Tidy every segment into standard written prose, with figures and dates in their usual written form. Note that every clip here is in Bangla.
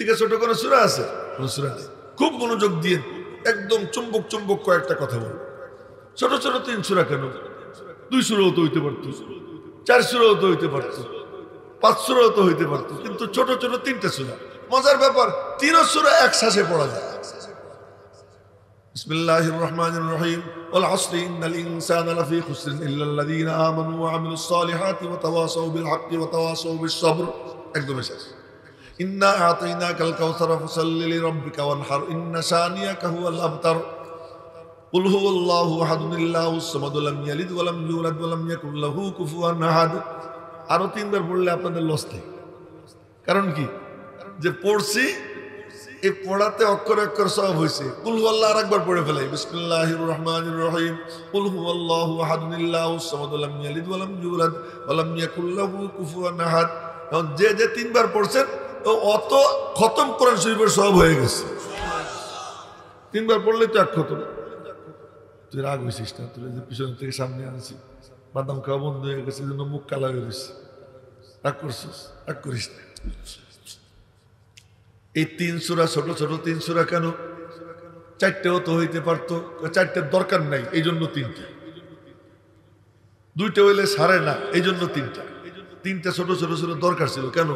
ঠিক আছে, ছোট কোনো সূরা আছে? কোনো সূরা নেই। খুব মনোযোগ দিয়ে একদম চুম্বক চুম্বক কয়েকটা কথা বলবো। ছোট ছোট 3 সূরা কেন? 2 সূরাও তো হইতে পারতো, 4 সূরাও তো হইতে পারতো, 5 সূরাও তো হইতে পারতো, কিন্তু ছোট ছোট 3টা সূরা। মজার ব্যাপার, 3 সূরা এক শ্বাসে পড়া যায়। বিসমিল্লাহির রহমানির রহিম। ওয়াল আসরি ইন্নাল ইনসানা লাফি খুসরিন ইল্লাল্লাযীনা আমানু ওয়া আমিলুস সালিহাতি ওয়া তাওয়াসাউ বিল হাক্কি ওয়া তাওয়াসাউ বিস সবর। একদম শেষ। ইন্না আতাইনাকাল কাউসারা ফাসাল্লি লিরাব্বিকা ওয়ানহার ইন্না শানিয়াকা হুয়াল আবতার। কুল হুয়াল্লাহু আহাদুন আল্লাহুস সামাদ লাম ইয়ালিদ ওয়া লাম ইউলাদ ওয়া লাম ইয়াকুল লাহু কুফুয়ান আহাদ। আরো 3 বার পড়লে আপনাদের লস নেই। কারণ কি? যে পড়ছি এই পড়াতে অক্ষর অক্ষর সওয়াব হইছে। কুল হুয়াল্লাহু আরেকবার পড়ে ফেলাই। বিসমিল্লাহির রহমানির রহিম। কুল হুয়াল্লাহু আহাদুন আল্লাহুস সামাদ লাম ইয়ালিদ ওয়া লাম ইউলাদ ওয়া লাম ইয়াকুল লাহু কুফুয়ান আহাদ। যে যে 3 বার পড়ছেন অত খতম কোরআন শরীফের সওয়াব হয়ে গেছে। 3 বার পড়লে তো এক খতম। তুই রাগ হইছিস না? তুই যে পিছন থেকে সামনে আনছি, বাদাম খাওয়া বন্ধ হয়ে গেছে, জন্য মুখ কালা হয়ে গেছে। রাগ করছিস? রাগ করিস না। এই 3 সূরা ছোট ছোট 3 সূরা কেন? 4টেও তো হইতে পারতো, 4টের দরকার নাই, এই জন্য 3টা। 2টা হইলে সারে না, এই জন্য 3টা। 3টা ছোট ছোট সূরা দরকার ছিল। কেন?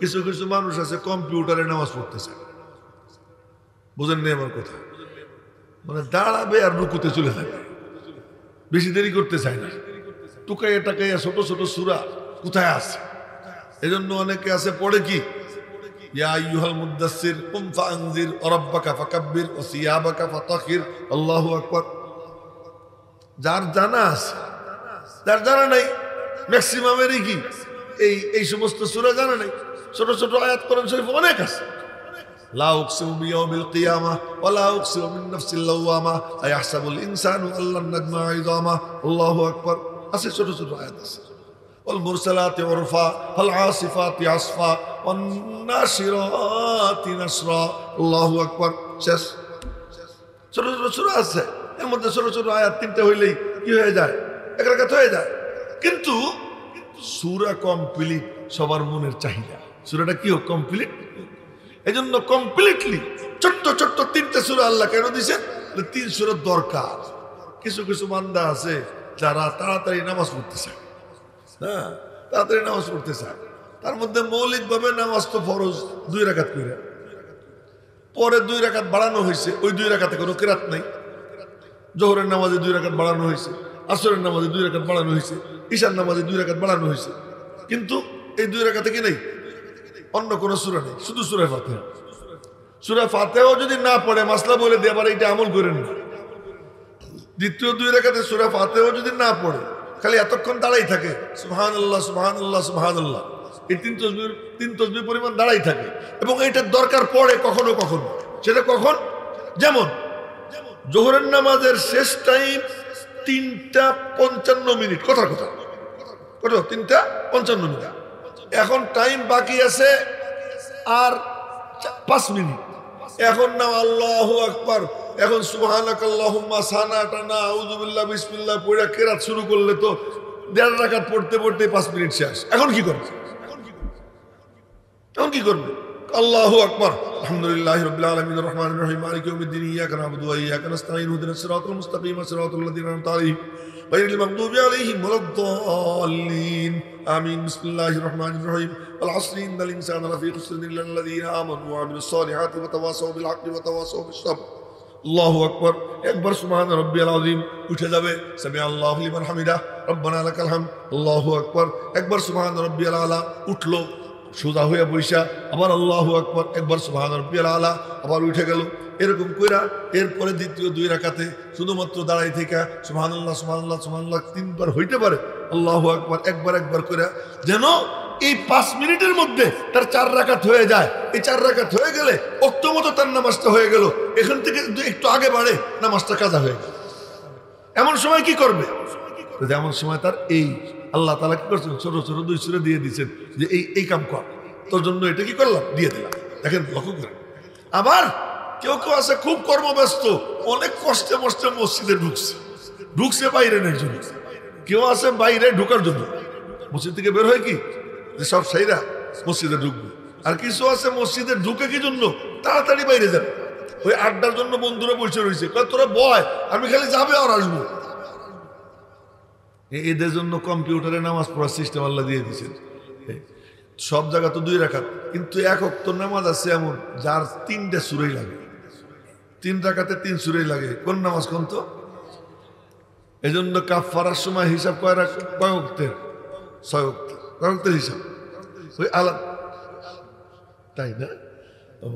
কিছু কিছু মানুষ আছে কম্পিউটারে নামাজ পড়তে চায়। বুঝেন নি আমার কথা? মানে দাঁড়াবে আর রুকুতে চলে যাবে, বেশি দেরি করতে চায় না। টুকাইয়া টাকাইয়া ছোট ছোট সূরা কোথায় আছে? এজন্য অনেকে আছে পড়ে কি, ইয়া আইয়ুহাল মুদ্দাসসির কুম ফাআনজির ওয়া রাব্বাকা ফাকাব্বির ওয়া সিয়াবাকা ফাতাহির। আল্লাহু আকবার। যার জানা আছে, যার জানা নাই ম্যাক্সিমামেরই কি এই সমস্ত সূরা জানা নাই। ছোট ছোট আয়াত কোরআন শরীফ অনেক আছে। লা উকসিমু বিয়াউমিল কিয়ামাহ ওয়া লা উকসিমু বিন নাফসিল লাওয়ামা আয়াহসাবুল ইনসানু আল্লান নাজমা ইযামা। আল্লাহু আকবার। আছে ছোট ছোট আয়াত আছে। ওয়াল মুরসালাতি উরফা ফাল আসিফাতি আসফা ওয়ান নাশিরাতি নাশরা। আল্লাহু আকবার। শেষ। ছোট ছোট সূরা আছে, এর মধ্যে ছোট ছোট আয়াত 3টা হইলেই কি হয়ে যায়? এক রাকাত হয়ে যায়। কিন্তু সূরা কমপ্লিট সবার মনের চাহিদা। সূরাটা কি হোক কমপ্লিট। এজন্য কমপ্লিটলি ছোট্ট ছোট্ট 3টা সূরা আল্লাহ কেন দিয়েছেন? 3 সূরার দরকার। কিছু কিছু বান্দা আছে যারা তাড়াতাড়ি নামাজ পড়তে চায়, হ্যাঁ, তাড়াতাড়ি নামাজ পড়তে চায়। তার মধ্যে মৌলিকভাবে নামাজ তো ফরজ 2 রাকাত করে, পরে 2 রাকাত বাড়ানো হয়েছে, ওই 2 রাকাতে কোনো কিরাত নাই। জোহরের নামাজে 2 রাকাত বাড়ানো হয়েছে, আসরের নামাজে 2 রাকাত বাড়ানো হয়েছে, ঈশার নামাজে 2 রাকাত বাড়ানো হয়েছে। কিন্তু এই 2 রাকাতে কি নেই? অন্য কোন সূরা নেই, শুধু সূরা ফাতিহা। সূরা ফাতিহাও যদি না পড়ে মাসলা বলে দিয়ে আবার এটা আমল করেন না। দ্বিতীয় 2 রাকাতে সূরা ফাতিহাও যদি না পড়ে, খালি এতক্ষণ দাঁড়াই থাকে সুবহানাল্লাহ সুবহানাল্লাহ সুবহানাল্লাহ, এই 3 তাসবিহ পরিমাণ দাঁড়াই থাকে। এবং এটার দরকার পড়ে কখনো কখনো। সেটা কখন? যেমন জোহরের নামাজের শেষ টাইম 3:55। কথা কত 3:55। এখন টাইম বাকি আছে আর 5 মিনিট। এখন না আল্লাহু আকবার, এখন সুবহানাকাল্লাহুম্মা সানা টানা আউযু বিল্লাহ বিসমিল্লাহ পড়া কিরাত শুরু করলে তো 1.5 রাকাত পড়তে পড়তে 5 মিনিট শেষ। এখন কি করবে? আল্লাহু আকবার। আলহামদুলিল্লাহি রাব্বিল আলামিন রহমানির রহিম মালিকি ইয়াউমিদ্দিন ইয়্যাকা না'বুদু ওয়া ইয়্যাকা নাস্তাঈন ইহদিনাস সিরাতাল মুস্তাকিম সিরাতাল লাযীনা আন'আমতা আলাইহিম গায়রিল মাগদুবি আলাইহিম ওয়ালাদ-দাল্লিন। আমিন। বিসমিল্লাহির রহমানির রহিম। ওয়াল আসরি ইন্নাল ইনসানা লাফী খুসরিন ইল্লাল্লাযীনা আমানু ওয়া আমিলুস সালিহাতি ওয়া তাওয়াসাউ বিল হাক্কি ওয়া তাওয়াসাউ বিস সাবর। আল্লাহু আকবার। একবার সুবহান রাব্বিয়াল আযীম উঠে যাবে, সামি আল্লাহু লিমান হামিদা রব্বানা লাকাল হামদ। আল্লাহু আকবার। একবার সুবহান রাব্বিয়াল আলা উঠলো, সোজা হয়ে বৈশা আবার আল্লাহু আকবার, একবার সুবহান রাব্বিয়াল আলা, আবার উঠে গেল। এরকম কইরা এরপরে দ্বিতীয় 2 রাকাতে শুধুমাত্র দাঁড়াই থেকে সুবহানাল্লাহ সুবহানাল্লাহ সুবহানাল্লাহ 3 বার হইতে পারে। আল্লাহু আকবার একবার কইরা যেন এই 5 মিনিটের মধ্যে তার 4 রাকাত হয়ে যায়। এই 4 রাকাত হয়ে গেলে ওয়াক্ত মতো তার নামাজটা হয়ে গেল। এখান থেকে একটু আগে বাড়ে নামাজটা কাজা হয়ে গেল। এমন সময় কি করবে? এমন সময় তার এই আল্লাহ তাআলা কি করছেন? ছোট ছোট 2 সূরা দিয়ে দিয়েছেন যে এই কাম কর, তোর জন্য এটা কি করলাম, দিয়ে দিলাম। দেখেন, লক্ষ্য করেন। আবার কেউ কেউ আছে খুব কর্মব্যস্ত, অনেক কষ্টে মষ্টে মসজিদে ঢুকছে বাইরে নেই জন্য। কেউ আছে বাইরে ঢোকার জন্য, মসজিদ থেকে বের হয় কি যে সব সাইরা মসজিদে ঢুকবে, আর কিছু আছে মসজিদে ঢুকে কি জন্য তাড়াতাড়ি বাইরে যাবে, ওই আড্ডার জন্য বন্ধুরা বসে রয়েছে, তোরা বয় আমি খালি যাবে আর আসবো। এদের জন্য কম্পিউটারে নামাজ পড়ার সিস্টেম আল্লাহ দিয়ে দিয়েছেন। সব জায়গা তো 2 রাকাত, কিন্তু এক ওয়াক্ত নামাজ আছে এমন যার 3টা সূরাই লাগে, 3 রাকাতে 3 সূরাই লাগে। কোন নামাজ কোন তো? এই জন্য কাফারার সময় হিসাব কয় ওয়াক্তের? 6 ওয়াক্ত। কয় ওয়াক্তের হিসাব? ওই আলাদা, তাই না? ও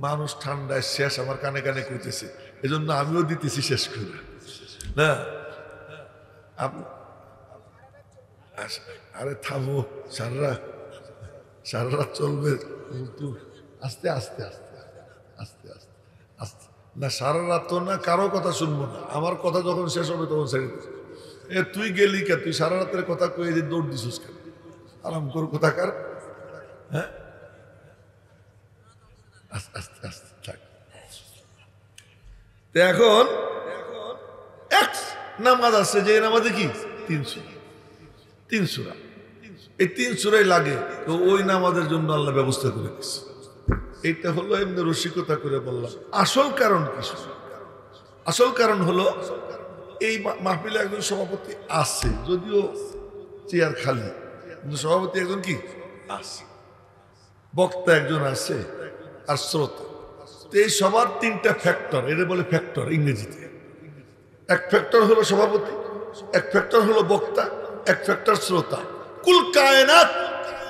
মানুষ ঠান্ডায় শেষ আমার কানে কানে করতেছে, এই জন্য আমিও দিতেছি শেষ করে না। আরে থামো, সারা রাত চলবে আস্তে আস্তে আস্তে আস্তে আস্তে আস্তে না, সারা রাত তো না, কারো কথা শুনবো না, আমার কথা যখন শেষ হবে তখন ছেড়ে দিস। তুই গেলি কে? তুই সারা রাতের কথা কয়ে যে দৌড় দিছিস কেন? আরাম কর কোথাকার। হ্যাঁ, আস্তে আস্তে আস্তে থাক। এখন এক নামাজ আছে যে নামাজে কি 3 সূরা, এই 3 সূরাই লাগে, তো ওই নামাজের জন্য আল্লাহ ব্যবস্থা করে দিচ্ছে। এইটা হলো এমনি রসিকতা করে বললাম। আসল কারণ কি? আসল কারণ হলো এই মাহফিলে একজন সভাপতি আছে, যদিও চেয়ার খালি, কিন্তু সভাপতি একজন কি আছে, বক্তা একজন আছে, আর শ্রোতা। তো এই সবার 3টা ফ্যাক্টর, এটা বলে ফ্যাক্টর ইংরেজিতে। এক ফ্যাক্টর হলো সভাপতি, এক ফ্যাক্টর হলো বক্তা, এক ফ্যাক্টর শ্রোতা। কুল কায়নাত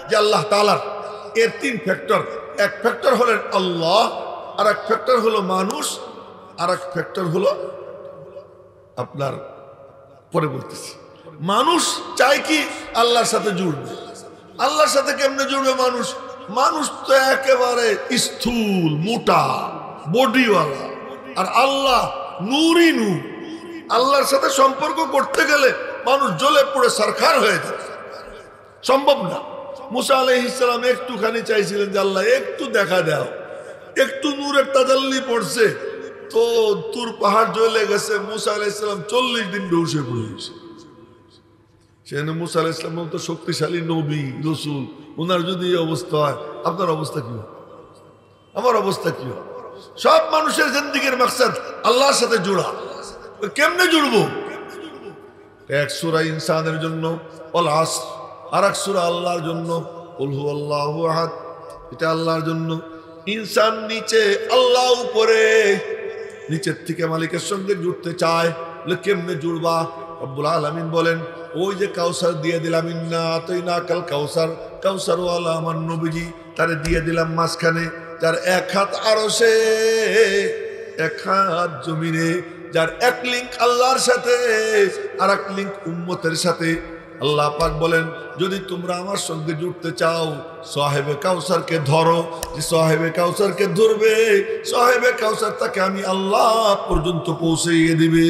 যে আল্লাহ তাআলার, এর 3 ফ্যাক্টর। এক ফ্যাক্টর হলেন আল্লাহ, আর এক ফ্যাক্টর হলো মানুষ, আর এক ফ্যাক্টর হলো আপনার, পরে বলতেছি। মানুষ চাই কি আল্লাহর সাথে জুড়বে। আল্লাহর সাথে কেমনে জুড়বে মানুষ? মানুষ তো একেবারে স্থূল মোটা বডিওয়ালা, আর আল্লাহ নূরই নূর। আল্লাহর সাথে সম্পর্ক করতে গেলে মানুষ জ্বলে পড়ে সারখার হয়ে যায়, সম্ভব না। মুসা আলাইহিস সালাম একটুখানি চাইছিলেন যে আল্লাহ একটু দেখা দাও, একটু নূরের তাজাল্লি পড়ছে তো তুর পাহাড় জ্বলে গেছে। মুসা আলাইহিস সালাম 40 দিন বেহুশ হয়ে পড়ে গেছে। সেখানে মুসা আলাইহিস সালাম তো শক্তিশালী নবী রসুল, ওনার যদি এই অবস্থা হয়, আপনার অবস্থা কি হয়, আমার অবস্থা কি হয়? সব মানুষের জিন্দেগির মাকসাদ আল্লাহর সাথে জোড়া। কেমনে জুড়বো? এক সূরা ইনসানের জন্য ওয়াল আসর, আর এক সূরা আল্লাহর জন্য কুল হুয়াল্লাহু আহাদ, এটা আল্লাহর জন্য। ইনসান নিচে, আল্লাহ উপরে, নিচের থেকে মালিকের সঙ্গে জুড়তে চায়, বলে কেমনে জুড়বা? রব্বুল আলামিন বলেন, ওই যে কাউসার দিয়ে দিলাম, ইন্না আতাইনাকাল কাউসার, কাউসার ওয়ালা আমার নবীজি, তারে দিয়ে দিলাম মাঝখানে, যার 1 হাত আরশে 1 হাত জমিনে, যার 1 লিঙ্ক আল্লাহর সাথে আর 1 লিঙ্ক উম্মতের সাথে। আল্লাহ পাক বলেন, যদি তোমরা আমার সঙ্গে জুড়তে চাও, সাহেবে কাউসারকে ধরো। যে সাহেবে কাউসারকে ধরবে, সাহেবে কাউসার তাকে আমি আল্লাহ পর্যন্ত পৌঁছাইয়ে দিবে।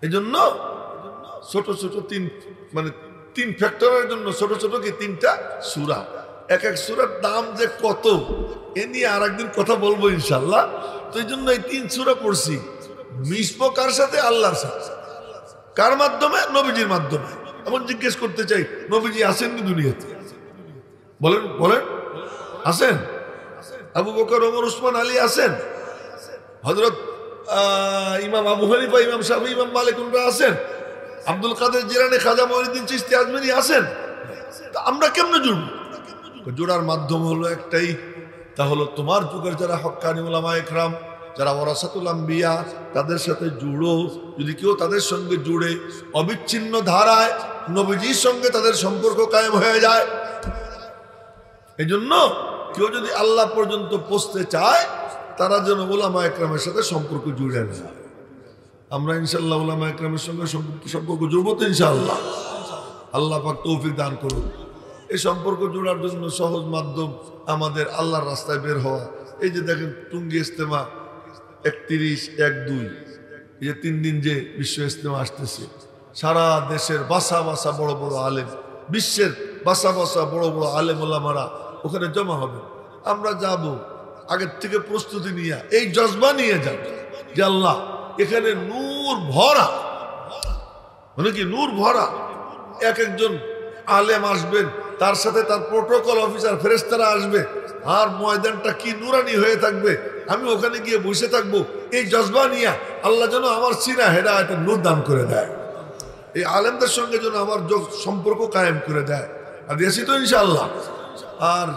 এই জন্য ছোট ছোট 3 ফ্যাক্টরের জন্য ছোট ছোট কি 3টা সূরা। এক এক সূরার দাম যে কত, এ নিয়ে আর একদিন কথা বলবো ইনশাল্লাহ। তো এই জন্য এই 3 সূরা পড়ছি। মিশবো কার সাথে? আল্লাহর সাথে। কার মাধ্যমে? নবীজির মাধ্যমে। এমন জিজ্ঞেস করতে চাই, নবীজি আছেন কি দুনিয়াতে? বলেন বলেন, আছেন? আবু বকর, ওমর, উসমান, আলী আছেন? হযরত ইমাম আবু হানিফা, ইমাম শাফি, ইমাম মালিক উনরা আছেন? আব্দুল কাদের জিলানী, খাজা মঈনুদ্দিন চিশতি আজমিরি আছেন? তা আমরা কেমনে জুড়ব? জোড়ার মাধ্যম হলো একটাই, তা হলো তোমার যুগের যারা হক্কানি উলামা ইকরাম, যারা ওয়ারাসাতুল আম্বিয়া, তাদের সাথে জুড়ো। যদি কেউ তাদের সঙ্গে জুড়ে, অবিচ্ছিন্ন ধারায় নবীজির সঙ্গে তাদের সম্পর্ক কায়েম হয়ে যায়। এই জন্য কেউ যদি আল্লাহ পর্যন্ত পৌঁছতে চায়, তারা যেন উলামা ইকরামের সাথে সম্পর্ক জুড়ে নেয়। আমরা ইনশাল্লাহ উলামা ইকরামের সঙ্গে সম্পর্ক জুড়বো তো ইনশাআল্লাহ। আল্লাহ পাক তৌফিক দান করুন। এই সম্পর্ক জোড়ার জন্য সহজ মাধ্যম আমাদের আল্লাহর রাস্তায় বের হওয়া। এই যে দেখেন টুঙ্গি ইজতেমা 31-1-2, এই যে 3 দিন যে বিশ্ব ইজতেমা আসতেছে, সারা দেশের বাসা বাসা বড় বড় আলেম, বিশ্বের বাসা বাসা বড় বড় আলেম ওলামারা ওখানে জমা হবে। আমরা যাব, আগের থেকে প্রস্তুতি নিয়ে, এই জজবা নিয়ে যাব যে আল্লাহ এখানে নূর ভরা, মানে কি নূর ভরা। এক একজন আলেম আসবেন, তার সাথে তার প্রোটোকল অফিসার ফেরেশতারা আসবে, আর ময়দানটা কি নুরানি হয়ে থাকবে, আমি ওখানে গিয়ে বসে থাকবো। এই জজবা নিয়ে আল্লাহ যেন আমার সিনা হেদায়েতের নূর দান করে দেয়, এই আলেমদের সঙ্গে যেন আমার সম্পর্ক কায়েম করে দেয়। আর দিয়েছি তো ইনশাআল্লাহ। আর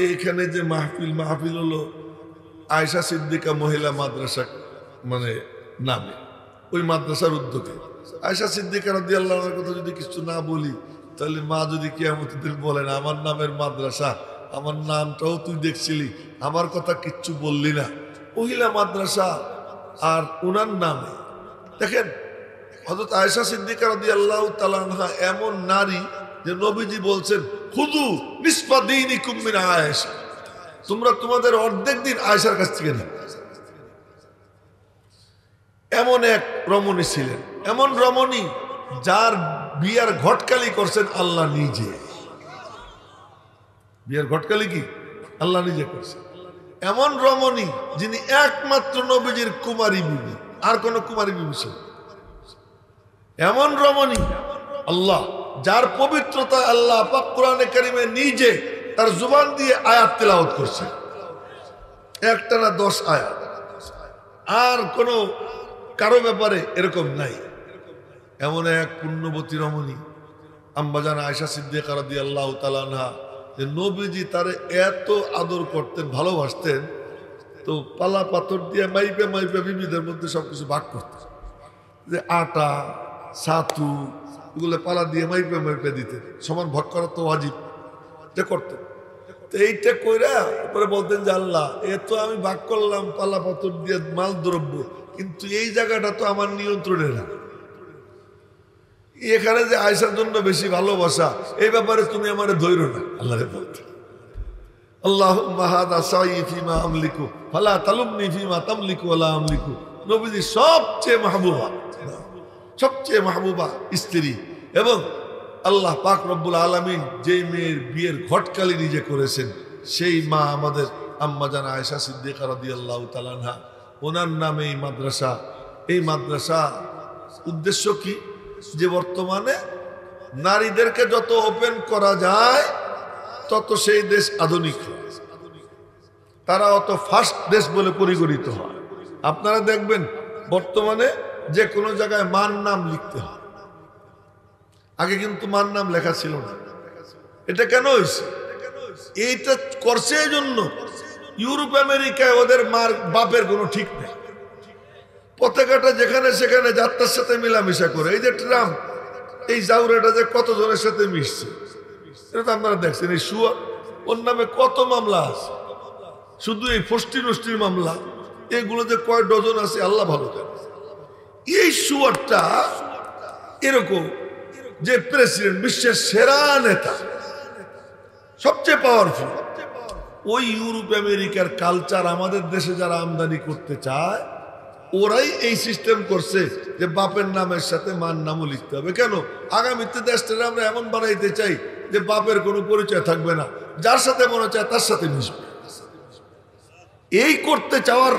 এইখানে যে মাহফিল হলো আয়েশা সিদ্দিকা মহিলা মাদ্রাসা মানে নামে, ওই মাদ্রাসার উদ্যোগে। আয়েশা সিদ্দিকা রাদিয়াল্লাহু আনহার কথা যদি কিছু না বলি, তাহলে মা যদি কিয়ামতের দিন বলেন আমার নামের মাদ্রাসা, আমার নামটাও তুই দেখছিলি, আমার কথা কিচ্ছু বললি না। মহিলা মাদ্রাসা আর উনার নামে দেখেন, হযরত আয়েশা সিদ্দিকা রাদিয়াল্লাহু তাআলা আনহা এমন নারী যে নবীজি বলছেন খুযু নিসফা দীনিকুম মিন আয়েশা, তোমরা তোমাদের অর্ধেক দিন আয়েশার কাছ থেকে নাও। এমন এক রমণী ছিলেন, এমন রমণী যার বিয়ার ঘটকালি করছেন আল্লাহ নিজে। বিয়ার ঘটকালি কি আল্লাহ নিজে করছেন। এমন রমণী যিনি একমাত্র নবীজির কুমারী বিবি, আর কোন কুমারী বিবি ছিল। এমন রমণী আল্লাহ, যার পবিত্রতা আল্লাহ পাক কোরআনে কারিমে নিজে তার জুবান দিয়ে আয়াত তেলাওয়াত করছে, একটা না 10 আয়াত। আর কোন কারো ব্যাপারে এরকম নাই। এমন এক পুণ্যবতী রমণী আম্মাজান আয়েশা সিদ্দিকা রাদিয়াল্লাহু তাআলা আনহা, যে নবীজি তারে এত আদর করতেন, ভালোবাসতেন, তো পালা পাথর দিয়ে মাইপে মাইপে বিবিদের মধ্যে সবকিছু ভাগ করতেন। যে আটা ছাতু এগুলো পালা দিয়ে মাইপে মাইপে দিতেন, সমান ভাগ করা তো ওয়াজিব, এটা করতেন। তো এইটা কইরা পরে বলতেন যে আল্লাহ, এ তো আমি ভাগ করলাম পালা পাথর দিয়ে মাল দ্রব্য, কিন্তু এই জায়গাটা তো আমার নিয়ন্ত্রণে না। এখানে যে আয়েশার জন্য বেশি ভালোবাসা, এই ব্যাপারে তুমি আমারে ধৈর্য না। আল্লাহরে বলতে আল্লাহুম্মা হাদা সাই ফিমা আমলিকু ফালা তালুমনি ফিমা তামলিকু ওয়ালা আমলিকু। নবীজি সবচেয়ে মাহবুবা, সবচেয়ে মাহবুবা স্ত্রী, এবং আল্লাহ পাক রব্বুল আলামিন যেই মেয়ের বিয়ের ঘটকালি নিজে করেছেন, সেই মা আমাদের আম্মাজান আয়েশা সিদ্দিকা রাদিয়াল্লাহু তাআলা আনহা, ওনার নামে এই মাদ্রাসা। এই মাদ্রাসা উদ্দেশ্য কি? যে বর্তমানে নারীদেরকে যত ওপেন করা যায় তত সেই দেশ আধুনিক হয়, তারা অত ফাস্ট দেশ বলে পরিগণিত হয়। আপনারা দেখবেন বর্তমানে যে কোনো জায়গায় মার নাম লিখতে হয়, আগে কিন্তু মার নাম লেখা ছিল না। এটা কেন হয়েছে? এইটা করছে এই জন্য, ইউরোপ আমেরিকায় ওদের মার বাপের কোনো ঠিক নেই, পতাকাটা যেখানে সেখানে যাত্রার সাথে মিলামিশা করে। এই যে ট্রাম্প, এই জাউরাটা যে কত জনের সাথে মিশছে, এটা তো আপনারা দেখছেন। এই শুয়া, ওর নামে কত মামলা আছে, শুধু এই ফষ্টি নষ্টির মামলা, এগুলো যে কয় ডজন আছে আল্লাহ ভালো জানে। এই শুয়ারটা এরকম যে প্রেসিডেন্ট, বিশ্বের সেরা নেতা, সবচেয়ে পাওয়ারফুল, ওই ইউরোপ আমেরিকার কালচার আমাদের দেশে যারা আমদানি করতে চায়, ওরাই এই সিস্টেম করছে যে বাপের নামের সাথে মার নামও লিখতে হবে। কেন? আগামীতে দেশটাকে আমরা এমন বানাইতে চাই যে বাপের কোনো পরিচয় থাকবে না, যার সাথে মনে চায় তার সাথে মিশবে। এই করতে চাওয়ার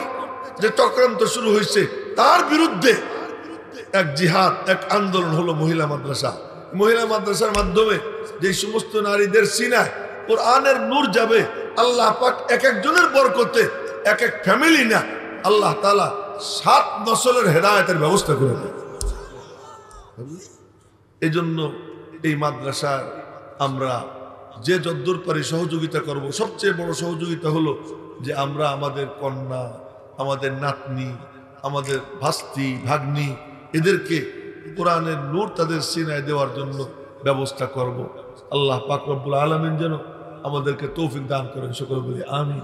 যে চক্রান্ত শুরু হয়েছে, তার বিরুদ্ধে এক জিহাদ, এক আন্দোলন হলো মহিলা মাদ্রাসা। মহিলা মাদ্রাসার মাধ্যমে যে সমস্ত নারীদের সিনায় কোরআনের নূর যাবে, আল্লাহ পাক এক একজনের বরকতে এক এক ফ্যামিলি না, আল্লাহ তাআলা 7 নসলের হেদায়েতের ব্যবস্থা করে দেন। এই জন্য এই মাদ্রাসার আমরা যে যদ্দূর পারি সহযোগিতা করব। সবচেয়ে বড় সহযোগিতা হলো যে আমরা আমাদের কন্যা, আমাদের নাতনি, আমাদের ভাস্তি ভাগ্নি, এদেরকে কোরআনের নূর তাদের সিনায় দেওয়ার জন্য ব্যবস্থা করব। আল্লাহ পাক রব্বুল আলামিন যেন আমাদেরকে তৌফিক দান করেন। সকলে বলি আমিন।